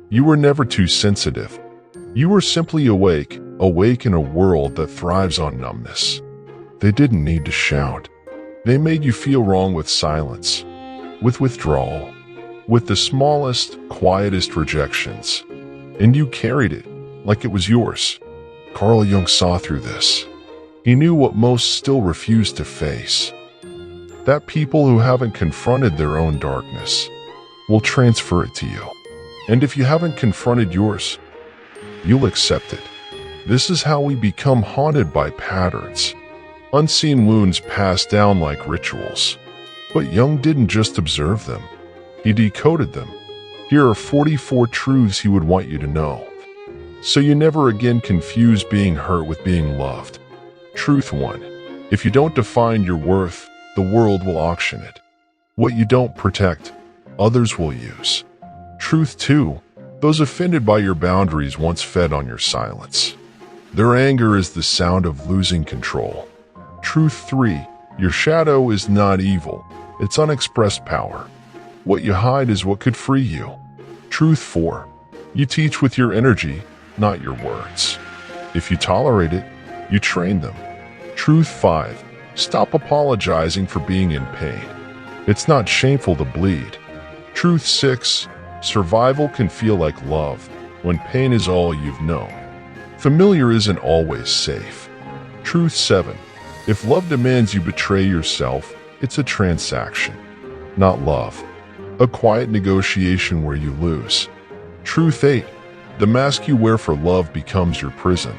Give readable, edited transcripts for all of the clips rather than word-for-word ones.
You were never too sensitive. You were simply awake in a world that thrives on numbness. They didn't need to shout. They made you feel wrong with silence, with withdrawal, with the smallest, quietest rejections. And you carried it like it was yours. Carl Jung saw through this. He knew what most still refused to face. That people who haven't confronted their own darkness will transfer it to you. And if you haven't confronted yours, you'll accept it. This is how we become haunted by patterns, unseen wounds passed down like rituals. But Jung didn't just observe them. He decoded them. Here are 44 truths he would want you to know, so you never again confuse being hurt with being loved. Truth 1. If you don't define your worth, the world will auction it. What you don't protect, others will use. Truth 2. Those offended by your boundaries once fed on your silence. Their anger is the sound of losing control. Truth 3. Your shadow is not evil. It's unexpressed power. What you hide is what could free you. Truth 4. You teach with your energy, not your words. If you tolerate it, you train them. Truth 5. Stop apologizing for being in pain. It's not shameful to bleed. Truth 6. Survival can feel like love when pain is all you've known. Familiar isn't always safe. Truth 7. If love demands you betray yourself, it's a transaction, not love. A quiet negotiation where you lose. Truth 8. The mask you wear for love becomes your prison.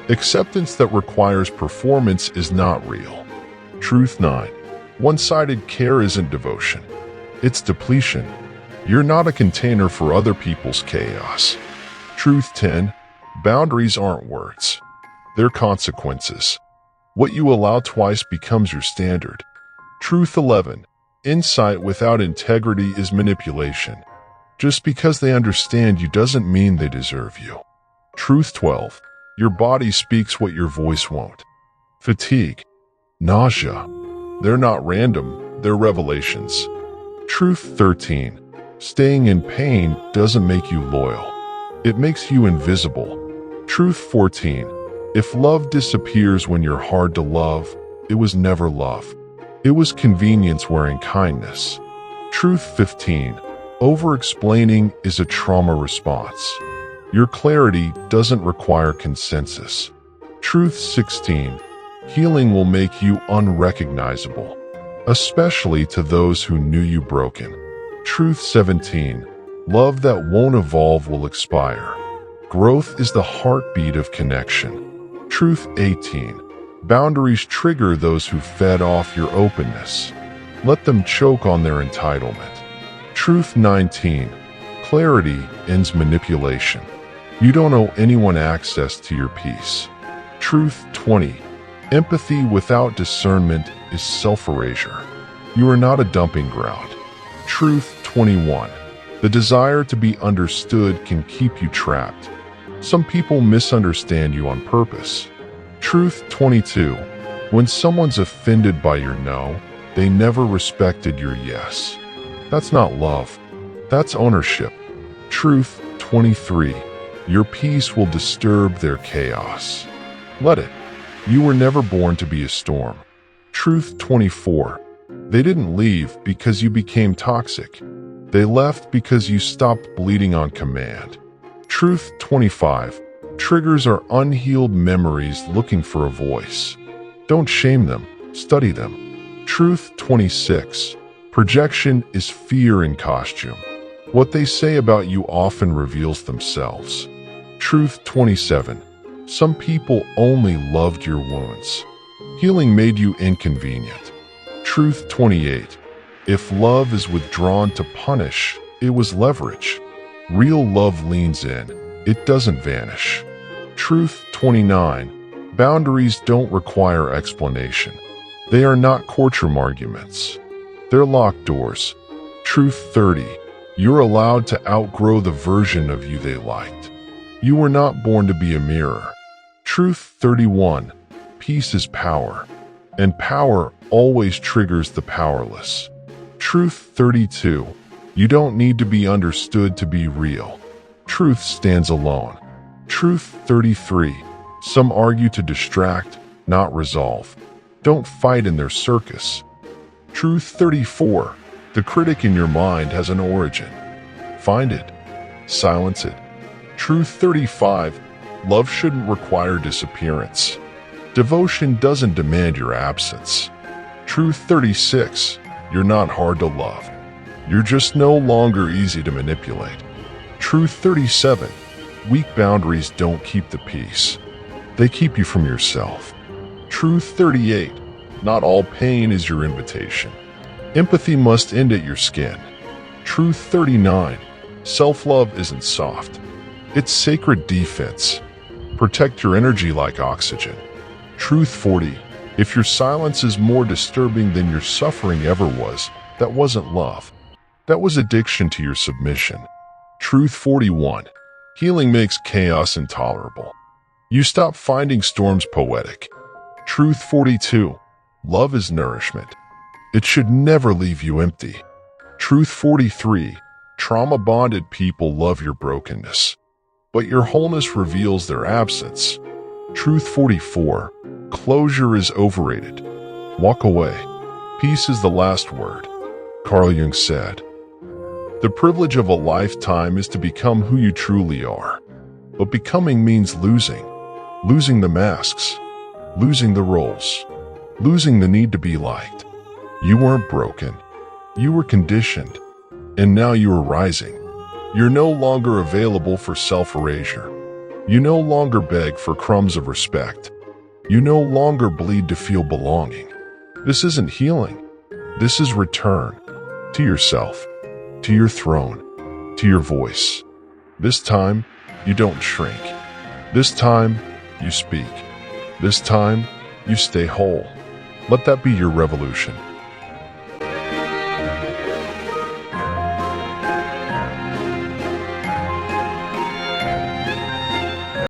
Acceptance that requires performance is not real. Truth 9. One-sided care isn't devotion. It's depletion. You're not a container for other people's chaos. Truth 10. Boundaries aren't words. They're consequences. What you allow twice becomes your standard. Truth 11. Insight without integrity is manipulation. Just because they understand you doesn't mean they deserve you. Truth 12. Your body speaks what your voice won't. Fatigue, nausea, they're not random, they're revelations. Truth 13. Staying in pain doesn't make you loyal. It makes you invisible. Truth 14. If love disappears when you're hard to love, it was never love. It was convenience wearing kindness. Truth 15. Over-explaining is a trauma response. Your clarity doesn't require consensus. Truth 16. Healing will make you unrecognizable, especially to those who knew you broken. Truth 17. Love that won't evolve will expire. Growth is the heartbeat of connection. Truth 18. Boundaries trigger those who fed off your openness. Let them choke on their entitlement. Truth 19. Clarity ends manipulation. You don't owe anyone access to your peace. Truth 20. Empathy without discernment is self-erasure. You are not a dumping ground. Truth 21. The desire to be understood can keep you trapped. Some people misunderstand you on purpose. Truth 22. When someone's offended by your no, they never respected your yes. That's not love. That's ownership. Truth 23. Your peace will disturb their chaos. Let it. You were never born to be a storm. Truth 24. They didn't leave because you became toxic. They left because you stopped bleeding on command. Truth 25. Triggers are unhealed memories looking for a voice. Don't shame them, study them. Truth 26. Projection is fear in costume. What they say about you often reveals themselves. Truth 27. Some people only loved your wounds. Healing made you inconvenient. Truth 28. If love is withdrawn to punish, it was leverage. Real love leans in. It doesn't vanish. Truth 29. Boundaries don't require explanation. They are not courtroom arguments. They're locked doors. Truth 30. You're allowed to outgrow the version of you they liked. You were not born to be a mirror. Truth 31. Peace is power, and power always triggers the powerless. Truth 32. You don't need to be understood to be real. Truth stands alone. Truth 33. Some argue to distract, not resolve. Don't fight in their circus. Truth 34. The critic in your mind has an origin. Find it. Silence it. Truth 35. Love shouldn't require disappearance. Devotion doesn't demand your absence. Truth 36. You're not hard to love. You're just no longer easy to manipulate. Truth 37. Weak boundaries don't keep the peace. They keep you from yourself. Truth 38. Not all pain is your invitation. Empathy must end at your skin. Truth 39. Self-love isn't soft. It's sacred defense. Protect your energy like oxygen. Truth 40. If your silence is more disturbing than your suffering ever was, that wasn't love. That was addiction to your submission. Truth 41. Healing makes chaos intolerable. You stop finding storms poetic. Truth 42. Love is nourishment. It should never leave you empty. Truth 43. Trauma-bonded people love your brokenness, but your wholeness reveals their absence. Truth 44. Closure is overrated. Walk away. Peace is the last word. Carl Jung said, "The privilege of a lifetime is to become who you truly are. But becoming means losing. Losing the masks. Losing the roles. Losing the need to be liked. You weren't broken. You were conditioned. And now you are rising. You're no longer available for self-erasure. You no longer beg for crumbs of respect. You no longer bleed to feel belonging. This isn't healing. This is return. To yourself. To your throne. To your voice. This time, you don't shrink. This time, you speak. This time, you stay whole. Let that be your revolution.